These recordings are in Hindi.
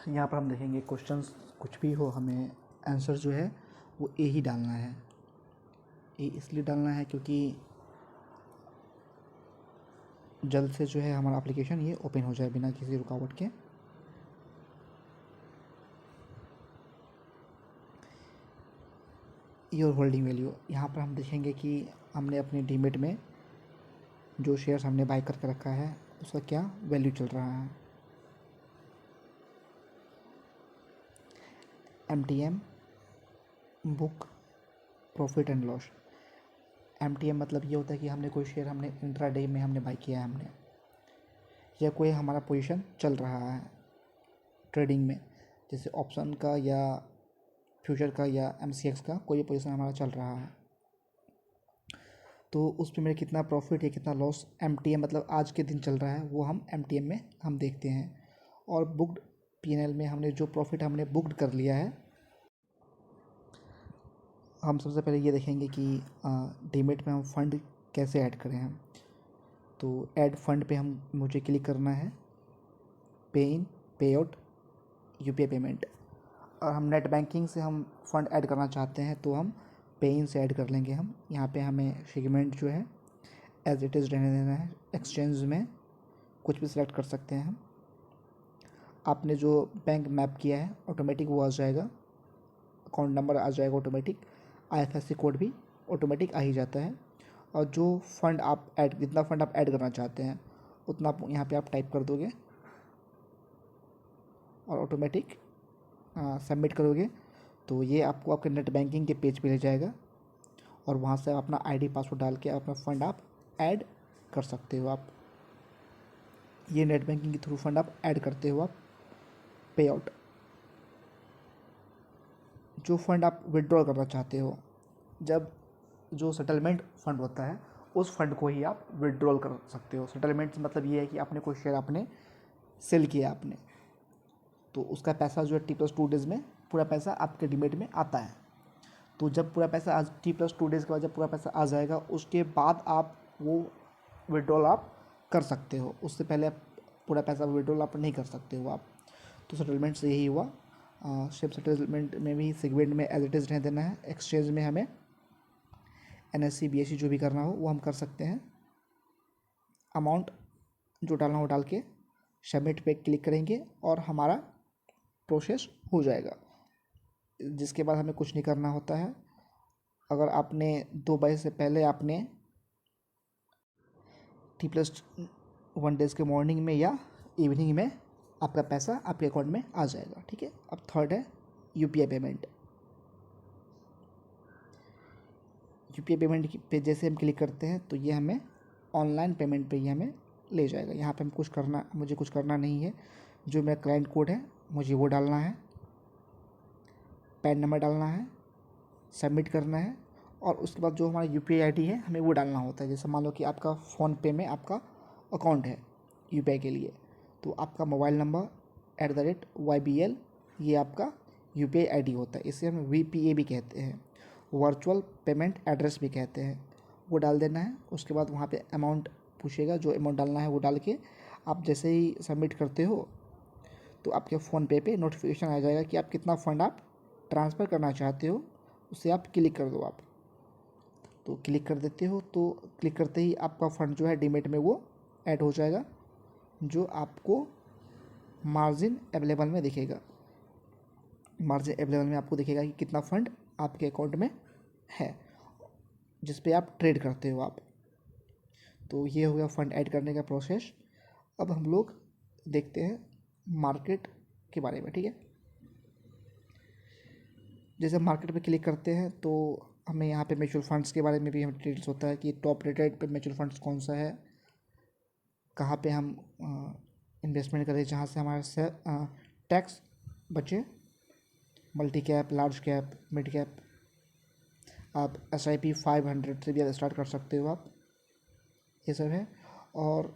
यहाँ पर हम देखेंगे क्वेश्चंस कुछ भी हो, हमें आंसर जो है वो ए ही डालना है। ए इसलिए डालना है क्योंकि जल्द से जो है हमारा एप्लीकेशन ये ओपन हो जाए बिना किसी रुकावट के। योर होल्डिंग वैल्यू, यहाँ पर हम देखेंगे कि हमने अपने डीमेट में जो शेयर्स हमने बाय करके रखा है उसका क्या वैल्यू चल रहा है। MTM book profit and loss. MTM मतलब ये होता है कि हमने कोई शेयर हमने इंट्राडे में हमने बाय किया है हमने, या कोई हमारा पोजीशन चल रहा है ट्रेडिंग में, जैसे ऑप्शन का या फ्यूचर का या MCX का कोई पोजीशन हमारा चल रहा है, तो उस पर मेरा कितना प्रॉफिट या कितना लॉस MTM मतलब आज के दिन चल रहा है वो हम MTM में हम देखते हैं। और बुक्ड P&L में हमने जो प्रॉफिट हमने बुक्ड कर लिया है, हम सबसे पहले ये देखेंगे कि डीमेट में हम फंड कैसे ऐड करें हम। तो ऐड फंड पे हम मुझे क्लिक करना है, पे इन पे आउट UPI पेमेंट, और हम नेट बैंकिंग से हम फंड ऐड करना चाहते हैं तो हम पे इन से ऐड कर लेंगे। हम यहाँ पे हमें सेगमेंट जो है एज इट इज़ रहने देना है। एक्सचेंज में कुछ भी सिलेक्ट कर सकते हैं हम। आपने जो बैंक मैप किया है ऑटोमेटिक वो आ जाएगा, अकाउंट नंबर आ जाएगा ऑटोमेटिक, IFSC कोड भी ऑटोमेटिक आ ही जाता है। और जो फंड आप ऐड जितना फंड आप ऐड करना चाहते हैं उतना आप यहाँ पे आप टाइप कर दोगे और ऑटोमेटिक सबमिट करोगे तो ये आपको आपके नेट बैंकिंग के पेज पे ले जाएगा और वहाँ से आप अपना ID पासवर्ड डाल के अपना फ़ंड आप ऐड कर सकते हो। आप ये नेट बैंकिंग के थ्रू फंड आप ऐड करते हो। आप पे आउट, जो फंड आप विड्रॉल करना चाहते हो, जब जो सेटलमेंट फ़ंड होता है उस फंड को ही आप विड्रॉल कर सकते हो। सेटलमेंट मतलब ये है कि आपने कोई शेयर आपने सेल किया आपने, तो उसका पैसा जो है T+2 डेज़ में पूरा पैसा आपके डीमेट में आता है। तो जब पूरा पैसा आज T+2 डेज़ के बाद जब पूरा पैसा आ जाएगा उसके बाद आप वो विड्रॉल आप कर सकते हो। उससे पहले आप पूरा पैसा विड्रॉल आप नहीं कर सकते हो आप। तो सेटलमेंट से यही हुआ। सिर्फ सेटलमेंट में भी सेगमेंट में एज इट इज़ रहने देना है। एक्सचेंज में हमें NSE BSE जो भी करना हो वो हम कर सकते हैं। अमाउंट जो डालना हो डाल के सबमिट पे क्लिक करेंगे और हमारा प्रोसेस हो जाएगा, जिसके बाद हमें कुछ नहीं करना होता है। अगर आपने 2 बजे से पहले आपने T+1 डेज़ के मॉर्निंग में या इवनिंग में आपका पैसा आपके अकाउंट में आ जाएगा। ठीक है। अब थर्ड है UPI पेमेंट। UPI पेमेंट पे जैसे हम क्लिक करते हैं तो ये हमें ऑनलाइन पेमेंट पे ही हमें ले जाएगा। यहाँ पे मुझे कुछ करना नहीं है। जो मेरा क्लाइंट कोड है मुझे वो डालना है, पैन नंबर डालना है, सबमिट करना है और उसके बाद जो हमारा UPI ID है हमें वो डालना होता है। जैसे मान लो कि आपका फ़ोनपे में आपका अकाउंट है UPI के लिए, तो आपका मोबाइल नंबर @YBL ये आपका UPI ID होता है। इसे हम VPA भी कहते हैं, वर्चुअल पेमेंट एड्रेस भी कहते हैं। वो डाल देना है। उसके बाद वहाँ पे अमाउंट पूछेगा, जो अमाउंट डालना है वो डाल के आप जैसे ही सबमिट करते हो तो आपके फ़ोनपे पे नोटिफिकेशन आ जाएगा कि आप कितना फ़ंड आप ट्रांसफ़र करना चाहते हो, उसे आप क्लिक कर दो। आप तो क्लिक कर देते हो तो क्लिक करते ही आपका फ़ंड जो है डीमेट में वो ऐड हो जाएगा, जो आपको मार्जिन अवेलेबल में दिखेगा। मार्जिन अवेलेबल में आपको दिखेगा कि कितना फ़ंड आपके अकाउंट में है जिस पे आप ट्रेड करते हो आप। तो ये हो गया फ़ंड ऐड करने का प्रोसेस। अब हम लोग देखते हैं मार्केट के बारे में। ठीक है। जैसे मार्केट पे क्लिक करते हैं तो हमें यहाँ पे म्यूचुअल फंड्स के बारे में भी हमें डिटेल्स होता है कि टॉप रेटेड पे म्यूचुअल फंड्स कौन सा है, कहाँ पे हम इन्वेस्टमेंट करें जहाँ से हमारे से टैक्स बचे, multi cap, large cap, mid cap. आप SIP 500 से भी स्टार्ट कर सकते हो आप, ये सब है। और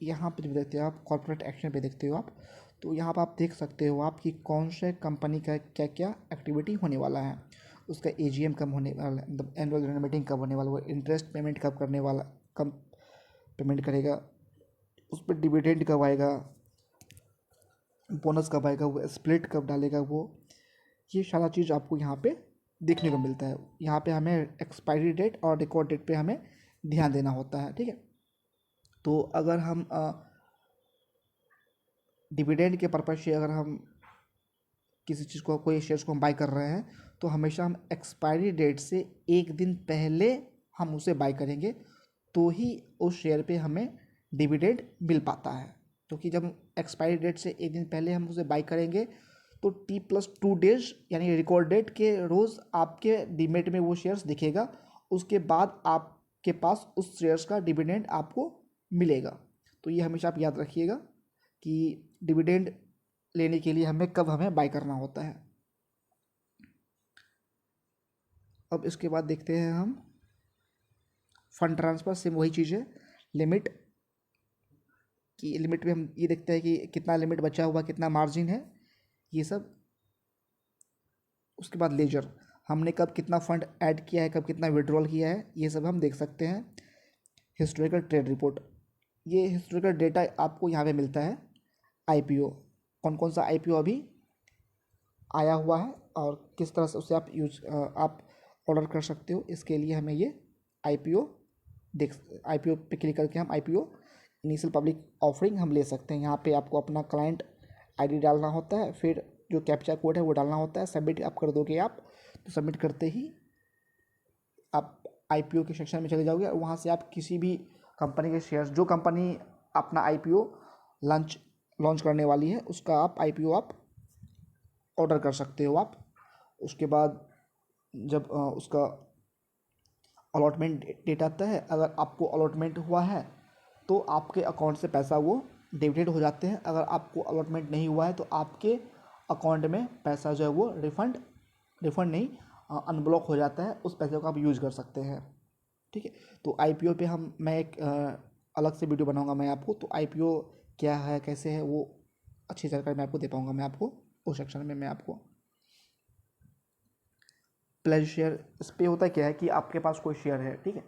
यहाँ पे जब देखते हो आप कॉर्पोरेट एक्शन पे देखते हो आप, तो यहाँ पर आप देख सकते हो आप कि कौन से कंपनी का क्या क्या एक्टिविटी होने वाला है, उसका AGM कब होने वाला है, मतलब एनुअल जनरल मीटिंग कब होने वाला, वो इंटरेस्ट पेमेंट कब करने वाला, कब पेमेंट करेगा, उस पर डिविडेंड कब आएगा, बोनस कब आएगा, वो स्प्लिट कब डालेगा, वो ये सारा चीज़ आपको यहाँ पे देखने को मिलता है। यहाँ पे हमें एक्सपायरी डेट और रिकॉर्ड डेट पे हमें ध्यान देना होता है, ठीक है। तो अगर हम डिविडेंड के पर्पज से अगर हम किसी चीज़ को, कोई शेयर्स को हम बाय कर रहे हैं, तो हमेशा हम एक्सपायरी डेट से एक दिन पहले हम उसे बाय करेंगे, तो ही उस शेयर पे हमें डिविडेंड मिल पाता है। क्योंकि जब एक्सपायरी डेट से एक दिन पहले हम उसे बाय करेंगे तो T+2 डेज यानी रिकॉर्ड डेट के रोज़ आपके डीमेट में वो शेयर्स दिखेगा, उसके बाद आपके पास उस शेयर्स का डिविडेंड आपको मिलेगा। तो ये हमेशा आप याद रखिएगा कि डिविडेंड लेने के लिए हमें बाय करना होता है। अब इसके बाद देखते हैं हम फंड ट्रांसफ़र। सेम वही चीज़ है, लिमिट की लिमिट में हम ये देखते हैं कि कितना लिमिट बचा हुआ, कितना मार्जिन है, ये सब। उसके बाद लेजर, हमने कब कितना फ़ंड ऐड किया है, कब कितना विड्रॉल किया है, ये सब हम देख सकते हैं। हिस्टोरिकल ट्रेड रिपोर्ट, ये हिस्टोरिकल डेटा आपको यहाँ पे मिलता है। आईपीओ, कौन कौन सा आईपीओ अभी आया हुआ है और किस तरह से उसे आप ऑर्डर कर सकते हो, इसके लिए हमें ये आईपीओ आईपीओ पे क्लिक करके हम आईपीओ इनिशियल पब्लिक ऑफरिंग हम ले सकते हैं। यहाँ पे आपको अपना क्लाइंट आईडी डालना होता है, फिर जो कैप्चा कोड है वो डालना होता है, सबमिट आप कर दोगे आप, तो सबमिट करते ही आप आईपीओ के सेक्शन में चले जाओगे और वहाँ से आप किसी भी कंपनी के शेयर्स, जो कंपनी अपना आईपीओ लॉन्च करने वाली है, उसका आप आईपीओ आप ऑर्डर कर सकते हो आप। उसके बाद जब उसका अलॉटमेंट डेट आता है, अगर आपको अलॉटमेंट हुआ है तो आपके अकाउंट से पैसा वो डेबिटेड हो जाते हैं। अगर आपको अलॉटमेंट नहीं हुआ है तो आपके अकाउंट में पैसा जो है वो रिफ़ंड नहीं, अनब्लॉक हो जाता है, उस पैसे को आप यूज़ कर सकते हैं, ठीक है। तो आईपीओ पे मैं एक अलग से वीडियो बनाऊंगा मैं आपको, तो आईपीओ क्या है, कैसे है, वो अच्छी जानकारी मैं आपको दे पाऊंगा मैं आपको उस सेक्शन में। मैं आपको प्लेज शेयर, इस पे होता क्या है कि आपके पास कोई शेयर है, ठीक है,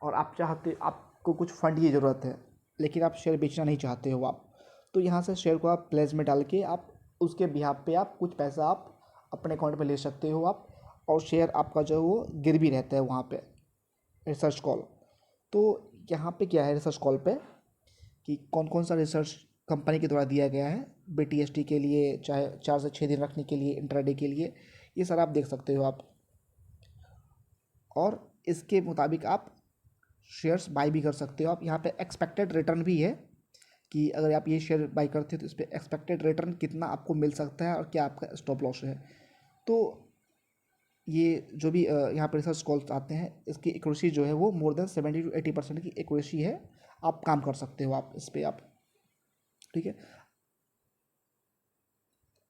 और आपको कुछ फंड की ज़रूरत है, लेकिन आप शेयर बेचना नहीं चाहते हो आप, तो यहाँ से शेयर को आप प्लेज में डाल के आप उसके बिहाफ पे आप कुछ पैसा आप अपने अकाउंट में ले सकते हो आप, और शेयर आपका जो है वो गिरवी रहता है वहाँ पे रिसर्च कॉल। तो यहाँ पे क्या है रिसर्च कॉल पे कि कौन कौन सा रिसर्च कंपनी के द्वारा दिया गया है बीटीएसटी के लिए, चाहे 4 से 6 दिन रखने के लिए, इंट्राडे के लिए, ये सारा आप देख सकते हो आप। और इसके मुताबिक आप शेयर्स बाई भी कर सकते हो आप। यहाँ पे एक्सपेक्टेड रिटर्न भी है कि अगर आप ये शेयर बाई करते हो तो इस पर एक्सपेक्टेड रिटर्न कितना आपको मिल सकता है और क्या आपका स्टॉप लॉस है। तो ये जो भी यहाँ पर रिसर्च कॉल्स आते हैं, इसकी एक्यूरेसी जो है वो मोर देन 70 to 80% की एक्यूरेसी है, आप काम कर सकते हो आप इस पर आप, ठीक है।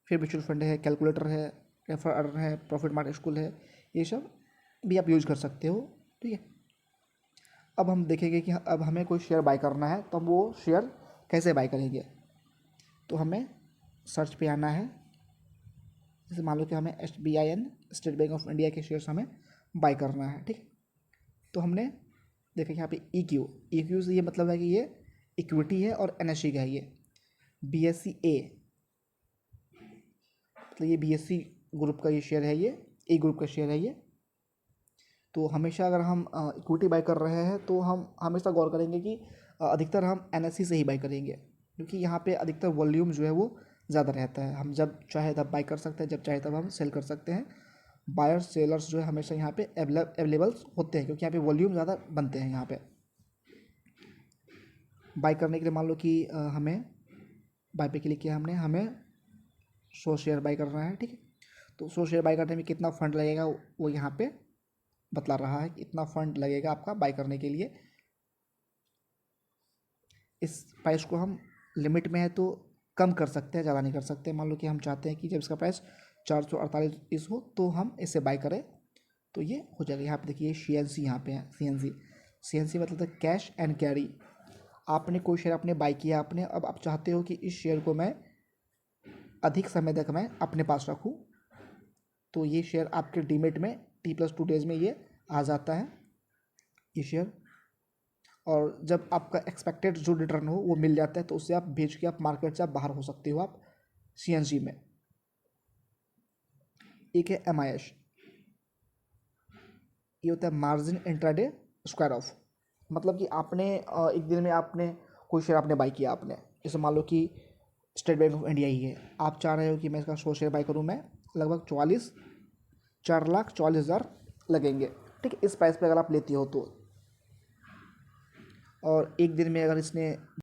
फिर म्यूचुअल फंड है, कैलकुलेटर है, रेफर अर्न है, प्रॉफिट मार्केट स्कूल है, ये सब भी आप यूज़ कर सकते हो, ठीक है। अब हम देखेंगे कि अब हमें कोई शेयर बाय करना है तो हम वो शेयर कैसे बाय करेंगे। तो हमें सर्च पे आना है, जैसे मान लो कि हमें SBIN, state bank of India के शेयर्स हमें बाय करना है, ठीक है। तो हमने देखा यहाँ पे EQ से ये मतलब है कि ये इक्विटी है और NSE का है ये BSE मतलब ये BSE ग्रुप का ये शेयर है, ये A ग्रुप का शेयर है ये। तो हमेशा अगर हम इक्विटी बाय कर रहे हैं तो हम हमेशा गौर करेंगे कि अधिकतर हम NSE से ही बाय करेंगे, क्योंकि यहाँ पे अधिकतर वॉल्यूम जो है वो ज़्यादा रहता है। हम जब चाहे तब बाय कर सकते हैं, जब चाहे तब हम सेल कर सकते हैं। बायर्स सेलर्स जो है हमेशा यहाँ पे अवेलेबल्स होते हैं, क्योंकि यहाँ पे वॉल्यूम ज़्यादा बनते हैं। यहाँ पे बाय करने के लिए मान लो कि हमें बाय पे क्लिक किया हमने, हमें 100 शेयर बाय करना है, ठीक है। तो 100 शेयर बाय करने में कितना फ़ंड लगेगा वो यहाँ पे बतला रहा है कि इतना फ़ंड लगेगा आपका बाय करने के लिए। इस प्राइस को हम लिमिट में है तो कम कर सकते हैं, ज़्यादा नहीं कर सकते। मान लो कि हम चाहते हैं कि जब इसका प्राइस 448 हो तो हम इसे बाय करें, तो ये हो जाएगा। यहाँ पे देखिए CNC यहाँ पे है, CNC मतलब कैश एंड कैरी। आपने कोई शेयर आपने बाय किया आपने, अब आप चाहते हो कि इस शेयर को मैं अधिक समय तक मैं अपने पास रखूँ, तो ये शेयर आपके डीमेट में T+2 डेज़ में ये आ जाता है ये शेयर। और जब आपका एक्सपेक्टेड जो रिटर्न हो वो मिल जाता है तो उससे आप बेच के आप मार्केट से आप बाहर हो सकते हो आप, CNC में। एक है MIS, ये होता है मार्जिन इंट्राडे स्क्वायर ऑफ। मतलब कि आपने एक दिन में आपने कोई शेयर आपने बाई किया, आपने जैसे मान लो कि स्टेट बैंक ऑफ इंडिया ही है, आप चाह रहे हो कि मैं इसका 100 शेयर बाई करूँ, मैं लगभग 4,40,000 लगेंगे, ठीक है, इस प्राइस पे अगर आप लेती हो तो। और एक दिन में अगर इसने